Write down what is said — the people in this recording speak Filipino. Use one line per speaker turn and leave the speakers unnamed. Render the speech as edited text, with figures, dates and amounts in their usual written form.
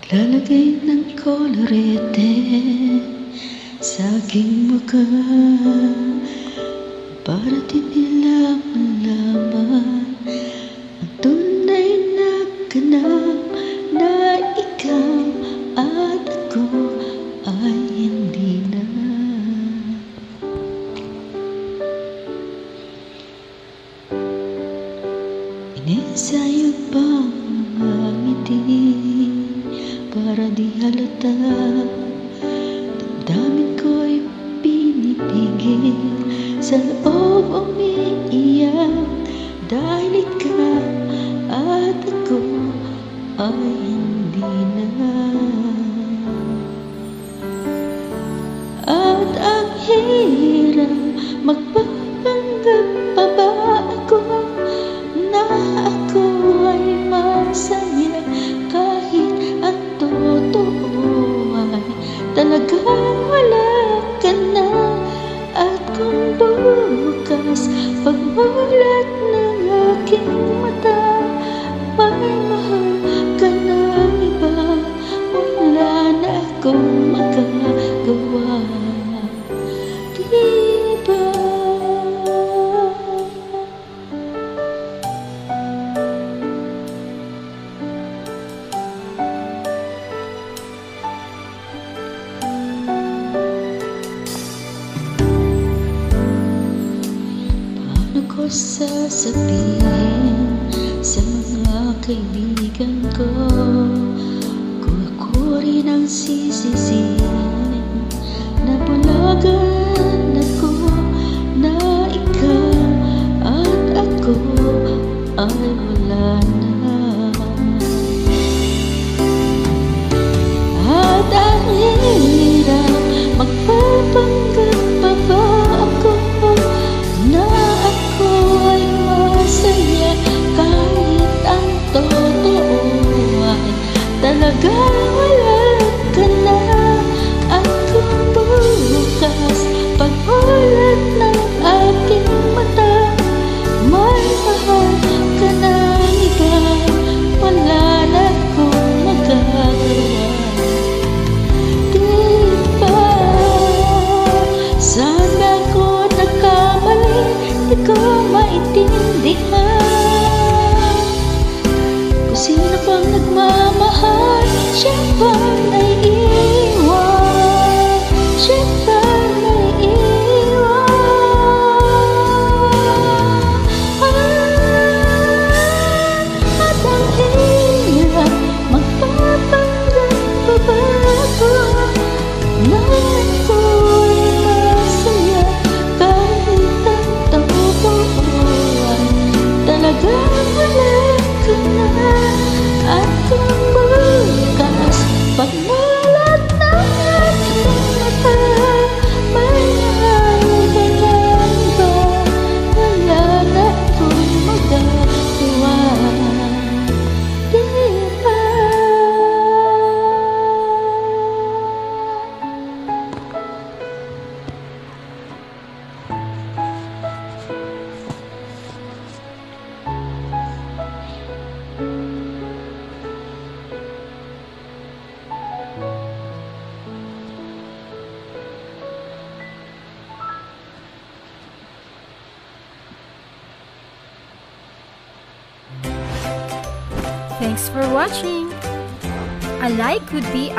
Lalagay ng kolorete sa aking mukha para di nila malaman ang tunay na ganap na ikaw at ako ay hindi na. Iniensayo pa ang mga ngiti para di halata. Damdamin ko'y pinipigil, sa loob umiiyak dahil ikaw at ako ay hindi na. At ang hirap, magpapanggap pa ba ako na ako ay masaya kahit ang totoo ay talagang wala ka na. At kung bukas pagmulat ng aking mata may mahal ka ng iba, wala na akong magagawa, diba? Paano ko sasabihin sa mga kaibigan ko kung ako rin ang sisisihin na bulagan ako, na ikaw at ako ay wala na. At ang hirap, magpapanggap pa ba ako na ako ay masaya kahit ang totoo ay talagang wala ka na. At kung bukas pagmulat ng aking mata may mahal ka ng iba, wala na akong magagawa, diba? Sana ko nagkamali, di ko maintindihan kung sino pang nagmamahal, siya pang naiiwan, siya pang naiiwan. At ang hirap, magpapanggap pa ba ako na ako'y masaya kahit ang totoo ay talagang wala ka na. At kung bukas pagmulat ng aking mata may mahal ka ng iba, wala na akong magagawa, diba?
Thanks for watching. A like would be